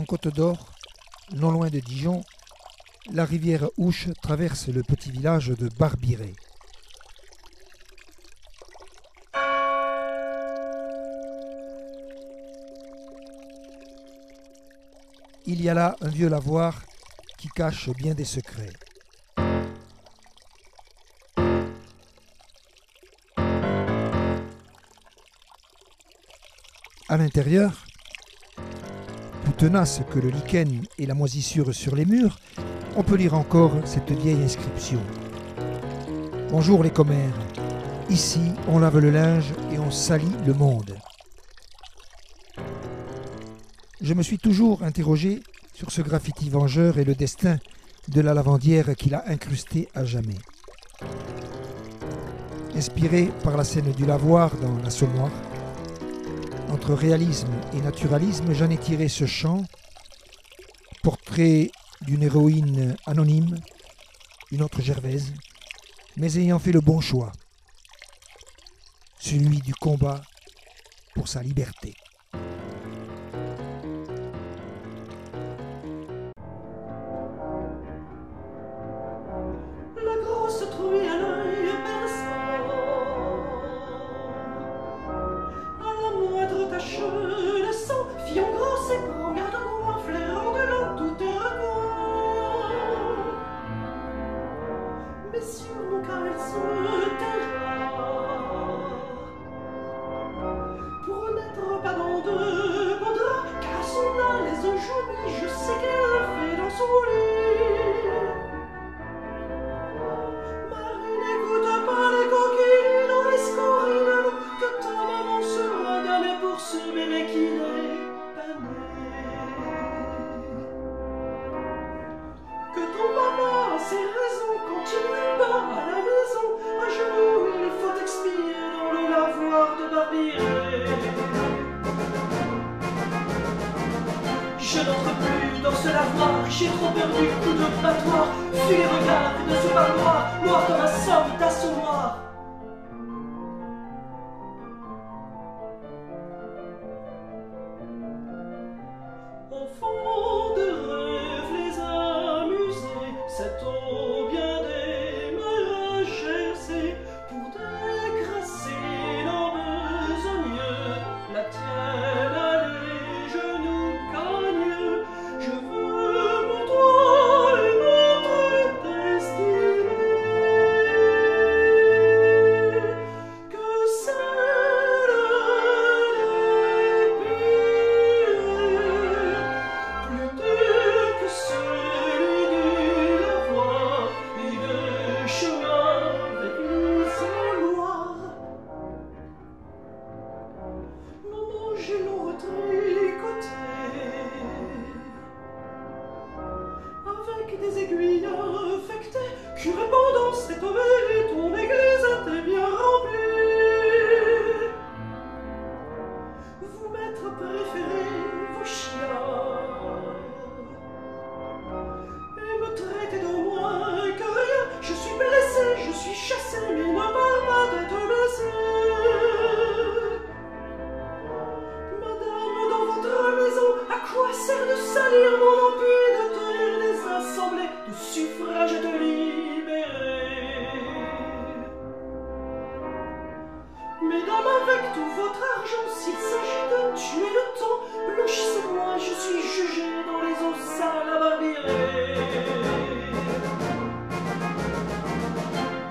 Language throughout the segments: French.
En Côte d'Or, non loin de Dijon, la rivière Ouche traverse le petit village de Barbiré. Il y a là un vieux lavoir qui cache bien des secrets. À l'intérieur, plus tenace que le lichen et la moisissure sur les murs, on peut lire encore cette vieille inscription. Bonjour les commères, ici on lave le linge et on salit le monde. Je me suis toujours interrogé sur ce graffiti vengeur et le destin de la lavandière qui l'a incrusté à jamais. Inspiré par la scène du lavoir dans l'Assommoir, entre réalisme et naturalisme, j'en ai tiré ce chant, portrait d'une héroïne anonyme, une autre Gervaise, mais ayant fait le bon choix, celui du combat pour sa liberté. La grosse truie à l'œil perçant, à la moindre tache de sang, fillon gros et grand, garde-roi, flairant de l'eau, tout est recoin. Mais sur mon cas, elle se taira, pour n'être pas dans de beaux draps, car à son âne les os jaunis, je sais qu'elle a fait dans son lit. Marie n'écoute pas les coquilles dans les scories de l'eau que ta maman sera damnée pour ce bébé qui n'est pas né. Que ton papa a ses raisons quand il n'est pas à la maison, à genoux il faut expier dans le lavoir de Barbiré. Je n'entre plus dans ce lavoir, j'ai trop peur du coup de battoir. Fuis les regards de ce parloir, noir comme un somme d'assommoir. Enfants de rêve, les amuser, cette eau bien démaragersée, pour dégrasser nos besogneux, la tienne allez, je nous gagne. Je veux pour toi et notre destinée, que celle des pires, plus que celui du lavoir et le chemin avec l'isoloir. Maman, j'ai l'eau retricotée avec des aiguilles infectées, curé pendant cette homélie, ton église était bien remplie. Vous maîtres préférés, vos chiens, et me traitez de moins que rien. Je suis blessé, je suis chassé, mais ne parle pas d'être blessé. Madame, dans votre maison, à quoi sert de salir mon empire, de tenir des assemblées de suffrage et de libérer? Mesdames, avec tout votre argent, s'il s'agit de tuer le temps, blanchissez-moi, je suis jugé dans les eaux sales à Barbiré.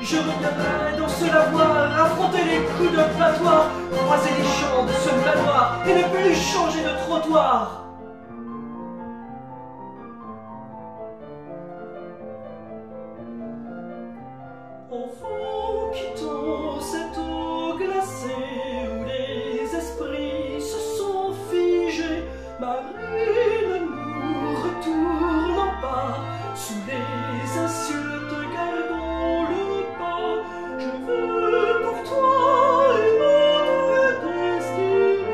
Je reviendrai dans ce lavoir, affronter les coups de battoir, croiser les champs de ce manoir et ne plus changer de trottoir. Enfants, quittons cette eau glacée où les esprits se sont figés. Marie, ne nous retournons pas sous les insultes, gardons le pas. Je veux pour toi et notre destinée,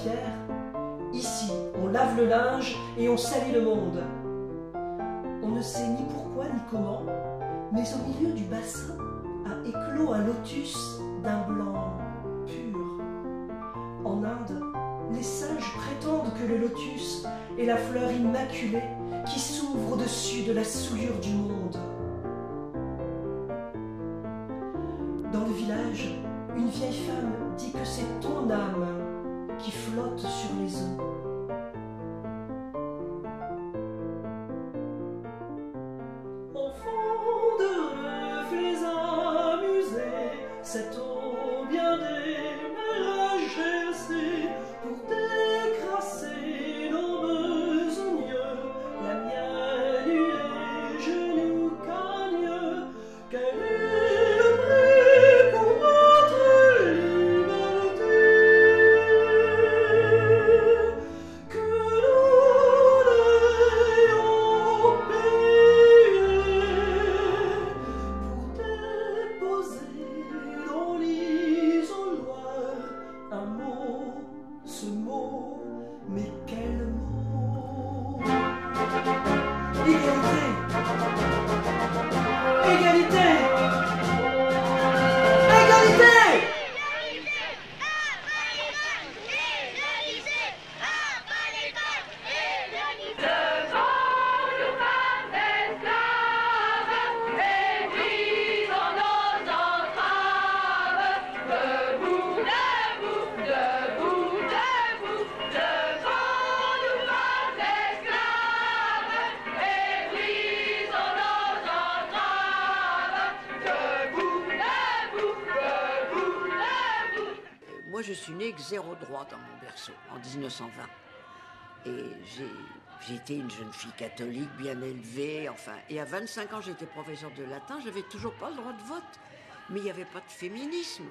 pierre. Ici, on lave le linge et on salit le monde. On ne sait ni pourquoi ni comment, mais au milieu du bassin a éclos un lotus d'un blanc pur. En Inde, les sages prétendent que le lotus est la fleur immaculée qui s'ouvre au-dessus de la souillure du monde. Dans le village, une vieille femme dit que c'est ton âme qui flotte sur les eaux. Enfant de reflets amusés, cette eau bien déménagée pour décrasser nos besogneux, la mienne et je nous cagne. Quel est le prix pour notre liberté que nous n'ayons payé pour déposer dans l'isoloir un mot, ce mot, mais quel mot? Égalité! Égalité! Égalité! Moi, je suis née avec 0 droit dans mon berceau, en 1920. Et j'ai été une jeune fille catholique, bien élevée, enfin. Et à 25 ans, j'étais professeure de latin, j'avais toujours pas le droit de vote. Mais il n'y avait pas de féminisme.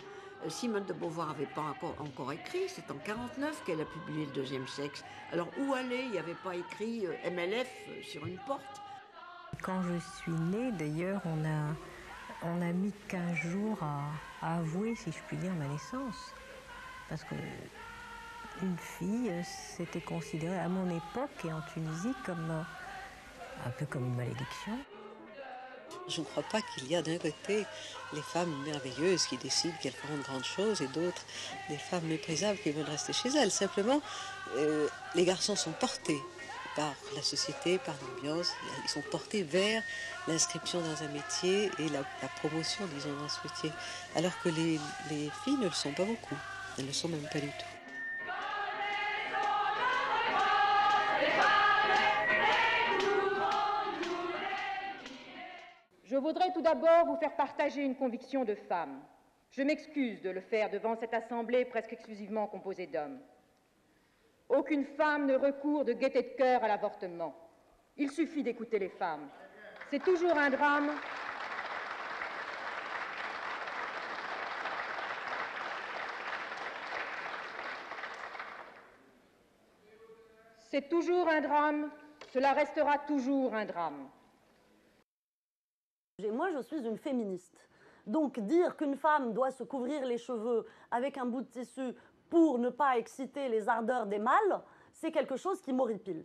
Simone de Beauvoir n'avait pas encore écrit, c'est en 1949 qu'elle a publié Le deuxième sexe. Alors, où aller? Il n'y avait pas écrit MLF sur une porte. Quand je suis née, d'ailleurs, on a mis 15 jours à avouer, si je puis dire, ma naissance. Parce qu'une fille, c'était considéré à mon époque et en Tunisie comme un peu comme une malédiction. Je ne crois pas qu'il y a d'un côté les femmes merveilleuses qui décident qu'elles feront de grandes choses et d'autres des femmes méprisables qui veulent rester chez elles. Simplement, les garçons sont portés par la société, par l'ambiance, ils sont portés vers l'inscription dans un métier et la promotion, disons, dans ce métier. Alors que les filles ne le sont pas beaucoup. Elles ne le sont même pas du tout. Je voudrais tout d'abord vous faire partager une conviction de femme. Je m'excuse de le faire devant cette assemblée presque exclusivement composée d'hommes. Aucune femme ne recourt de gaieté de cœur à l'avortement. Il suffit d'écouter les femmes. C'est toujours un drame. C'est toujours un drame, cela restera toujours un drame. Moi, je suis une féministe. Donc, dire qu'une femme doit se couvrir les cheveux avec un bout de tissu pour ne pas exciter les ardeurs des mâles, c'est quelque chose qui m'horripile.